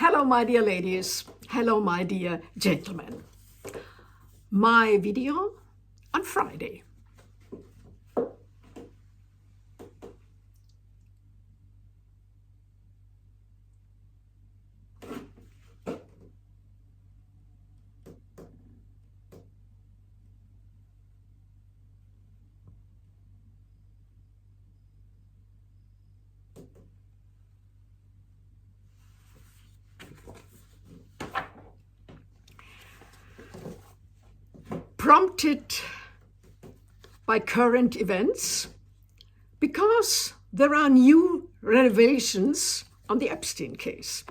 Hello, my dear ladies. Hello, my dear gentlemen. My video on Friday. Prompted by current events, because there are new revelations on the Epstein case.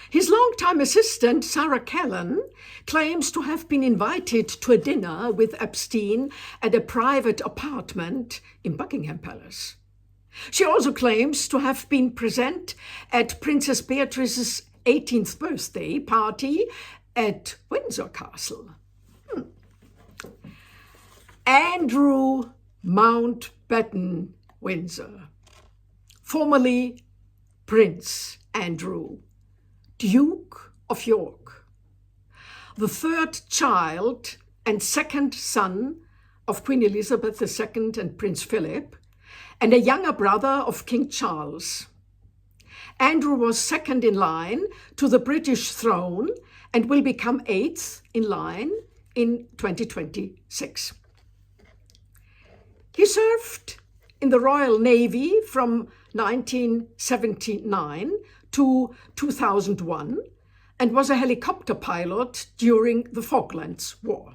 His longtime assistant, Sarah Callan, claims to have been invited to a dinner with Epstein at a private apartment in Buckingham Palace. She also claims to have been present at Princess Beatrice's 18th birthday party at Windsor Castle. Andrew Mountbatten-Windsor, formerly Prince Andrew, Duke of York, the third child and second son of Queen Elizabeth II and Prince Philip, and a younger brother of King Charles. Andrew was second in line to the British throne and will become eighth in line in 2026. He served in the Royal Navy from 1979 to 2001 and was a helicopter pilot during the Falklands War.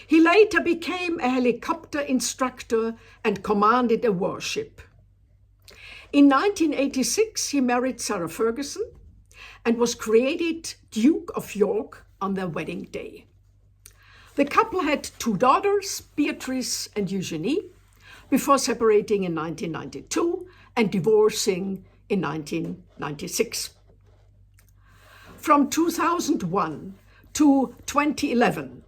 He later became a helicopter instructor and commanded a warship. In 1986, he married Sarah Ferguson and was created Duke of York on their wedding day. The couple had two daughters, Beatrice and Eugenie, before separating in 1992 and divorcing in 1996. From 2001 to 2011,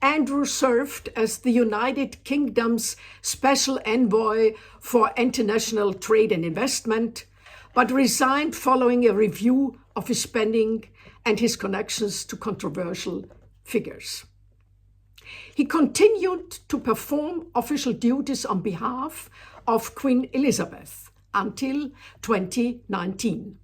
Andrew served as the United Kingdom's Special Envoy for International Trade and Investment, but resigned following a review of his spending and his connections to controversial figures. He continued to perform official duties on behalf of Queen Elizabeth until 2019.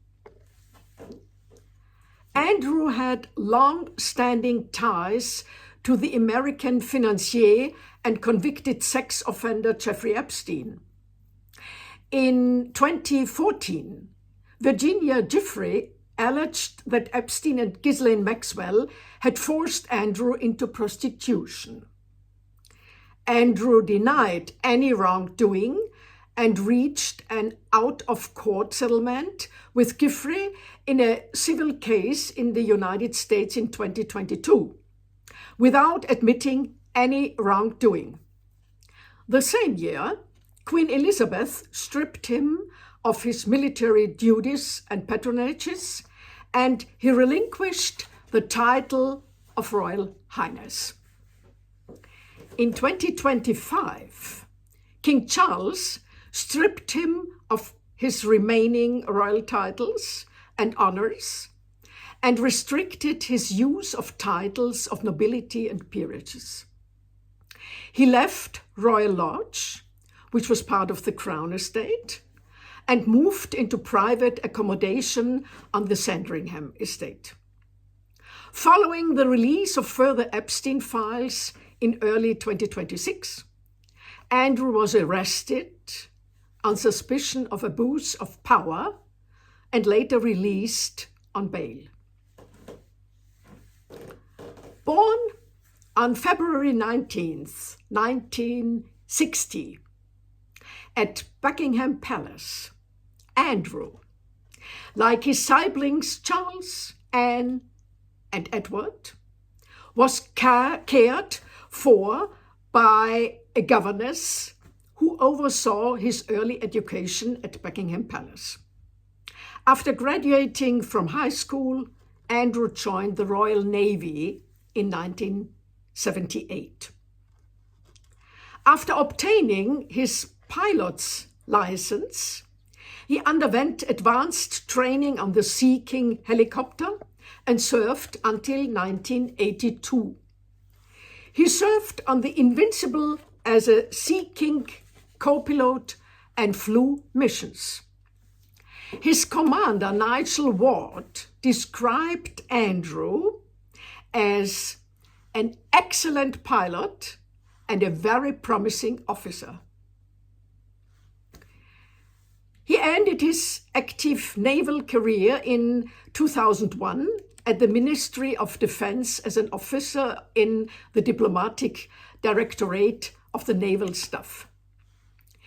Andrew had long-standing ties to the American financier and convicted sex offender Jeffrey Epstein. In 2014, Virginia Giuffre alleged that Epstein and Ghislaine Maxwell had forced Andrew into prostitution. Andrew denied any wrongdoing and reached an out-of-court settlement with Giuffre in a civil case in the United States in 2022, without admitting any wrongdoing. The same year, Queen Elizabeth stripped him of his military duties and patronages, and he relinquished the title of Royal Highness. In 2025, King Charles stripped him of his remaining royal titles and honors and restricted his use of titles of nobility and peerages. He left Royal Lodge, which was part of the Crown Estate, and moved into private accommodation on the Sandringham estate. Following the release of further Epstein files in early 2026, Andrew was arrested on suspicion of abuse of power and later released on bail. Born on February 19th, 1960, at Buckingham Palace, Andrew, like his siblings Charles, Anne, and Edward, was cared for by a governess who oversaw his early education at Buckingham Palace. After graduating from high school, Andrew joined the Royal Navy in 1978. After obtaining his pilot's license, He underwent advanced training on the Sea King helicopter and served until 1982. He served on the Invincible as a Sea King co-pilot and flew missions. His commander, Nigel Ward, described Andrew as an excellent pilot and a very promising officer. He ended his active naval career in 2001 at the Ministry of Defense as an officer in the Diplomatic Directorate of the Naval Staff.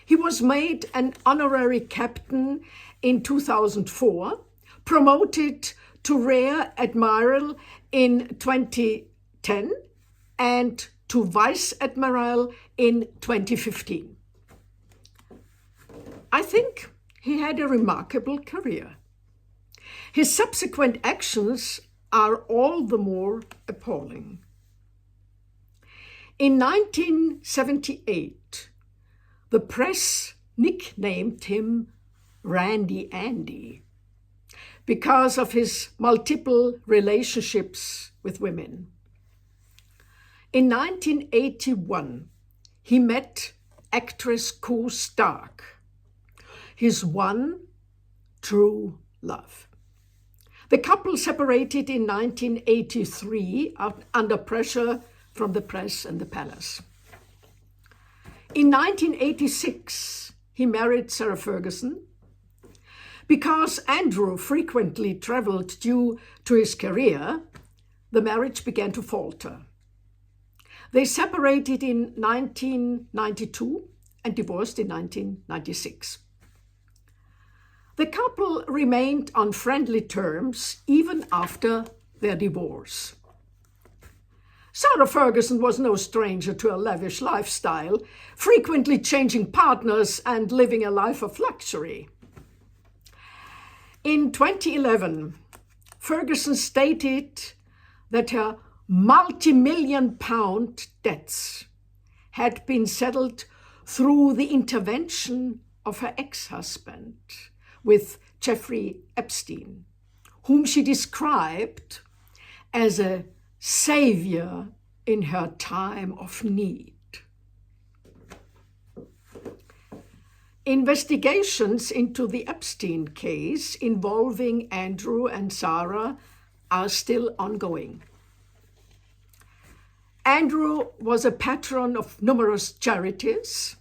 He was made an honorary captain in 2004, promoted to Rear Admiral in 2010, and to Vice Admiral in 2015. I think he had a remarkable career. His subsequent actions are all the more appalling. In 1978, the press nicknamed him Randy Andy because of his multiple relationships with women. In 1981, he met actress Ko Stark, his one true love. The couple separated in 1983 under pressure from the press and the palace. In 1986, he married Sarah Ferguson. Because Andrew frequently traveled due to his career, the marriage began to falter. They separated in 1992 and divorced in 1996. The couple remained on friendly terms even after their divorce. Sarah Ferguson was no stranger to a lavish lifestyle, frequently changing partners and living a life of luxury. In 2011, Ferguson stated that her multi-million-pound debts had been settled through the intervention of her ex-husband, with Jeffrey Epstein, whom she described as a savior in her time of need. Investigations into the Epstein case involving Andrew and Sarah are still ongoing. Andrew was a patron of numerous charities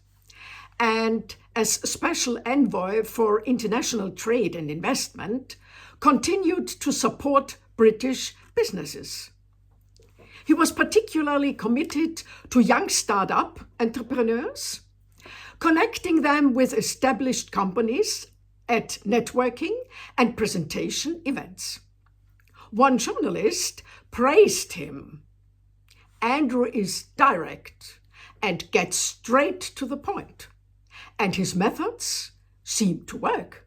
and, as special envoy for international trade and investment, continued to support British businesses. He was particularly committed to young startup entrepreneurs, connecting them with established companies at networking and presentation events. One journalist praised him. Andrew is direct and gets straight to the point, and his methods seem to work.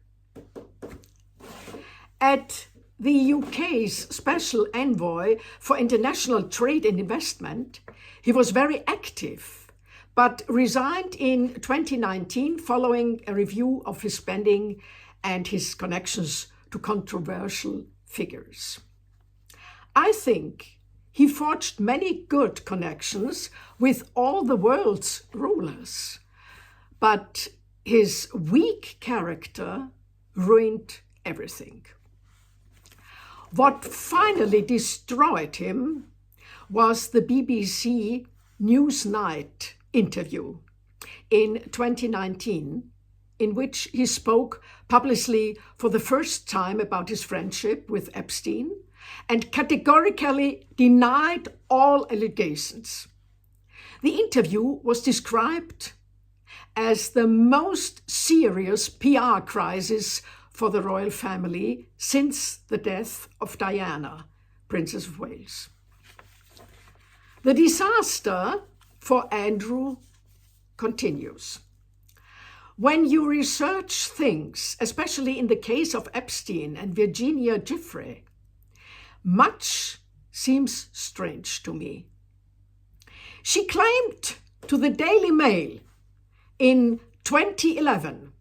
At the UK's Special Envoy for International Trade and Investment, he was very active, but resigned in 2019 following a review of his spending and his connections to controversial figures. I think he forged many good connections with all the world's rulers, but his weak character ruined everything. What finally destroyed him was the BBC Newsnight interview in 2019, in which he spoke publicly for the first time about his friendship with Epstein and categorically denied all allegations. The interview was described as the most serious PR crisis for the royal family since the death of Diana, Princess of Wales. The disaster for Andrew continues. When you research things, especially in the case of Epstein and Virginia Giuffre, much seems strange to me. She claimed to the Daily Mail in 2011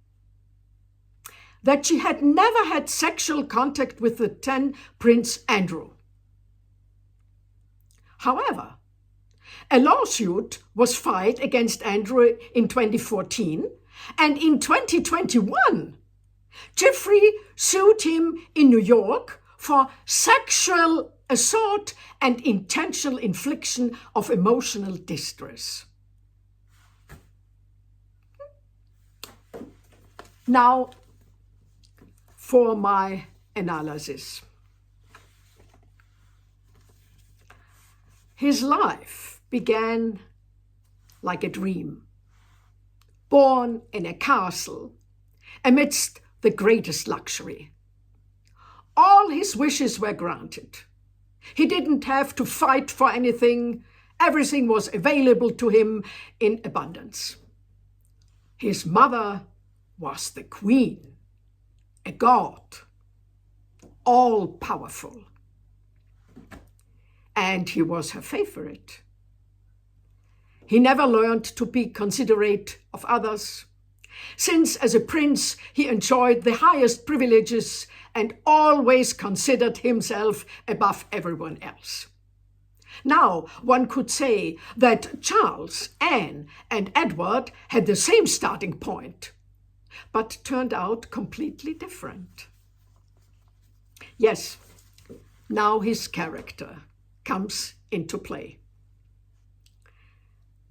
that she had never had sexual contact with the then Prince Andrew. However, a lawsuit was filed against Andrew in 2014, and in 2021, Jeffrey sued him in New York for sexual assault and intentional infliction of emotional distress. Now, for my analysis. His life began like a dream, born in a castle amidst the greatest luxury. All his wishes were granted. He didn't have to fight for anything. Everything was available to him in abundance. His mother was the queen, a god, all-powerful. And he was her favorite. He never learned to be considerate of others, since as a prince he enjoyed the highest privileges and always considered himself above everyone else. Now, one could say that Charles, Anne, and Edward had the same starting point, but turned out completely different. Yes, now his character comes into play.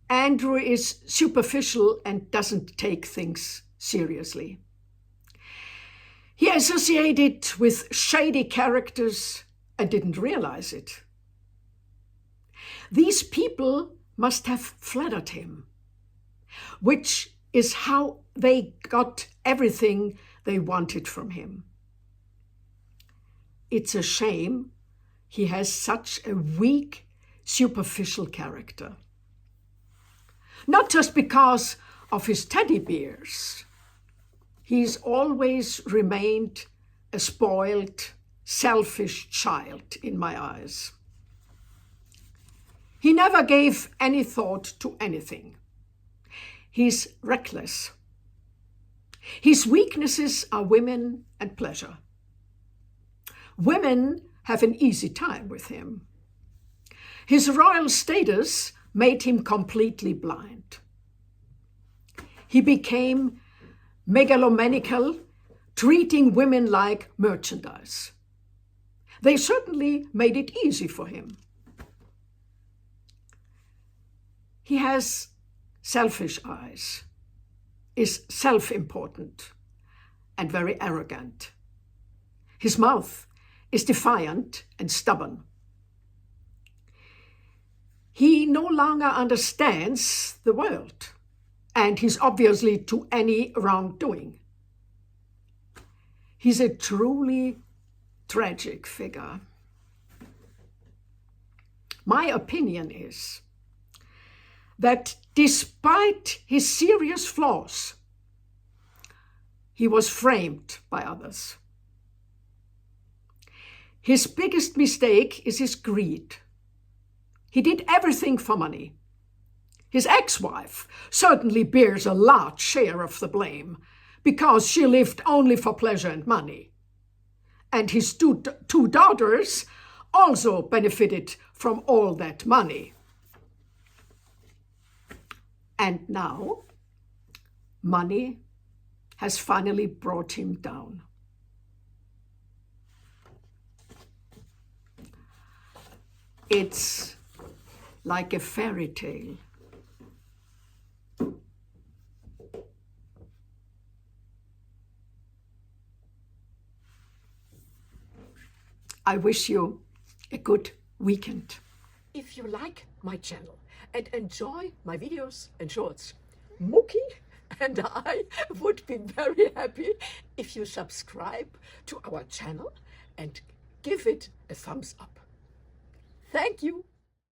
Andrew is superficial and doesn't take things seriously. He associated with shady characters and didn't realize it. These people must have flattered him, which is how they got everything they wanted from him. It's a shame he has such a weak, superficial character. Not just because of his teddy bears. He's always remained a spoiled, selfish child in my eyes. He never gave any thought to anything. He's reckless. His weaknesses are women and pleasure. Women have an easy time with him. His royal status made him completely blind. He became megalomaniacal, treating women like merchandise. They certainly made it easy for him. He has selfish eyes, is self-important, and very arrogant. His mouth is defiant and stubborn. He no longer understands the world, and he's obviously to any wrongdoing. He's a truly tragic figure. My opinion is that despite his serious flaws, he was framed by others. His biggest mistake is his greed. He did everything for money. His ex-wife certainly bears a large share of the blame because she lived only for pleasure and money. And his two daughters also benefited from all that money. And now, money has finally brought him down. It's like a fairy tale. I wish you a good weekend. If you like my channel and enjoy my videos and shorts, Mookie and I would be very happy if you subscribe to our channel and give it a thumbs up. Thank you.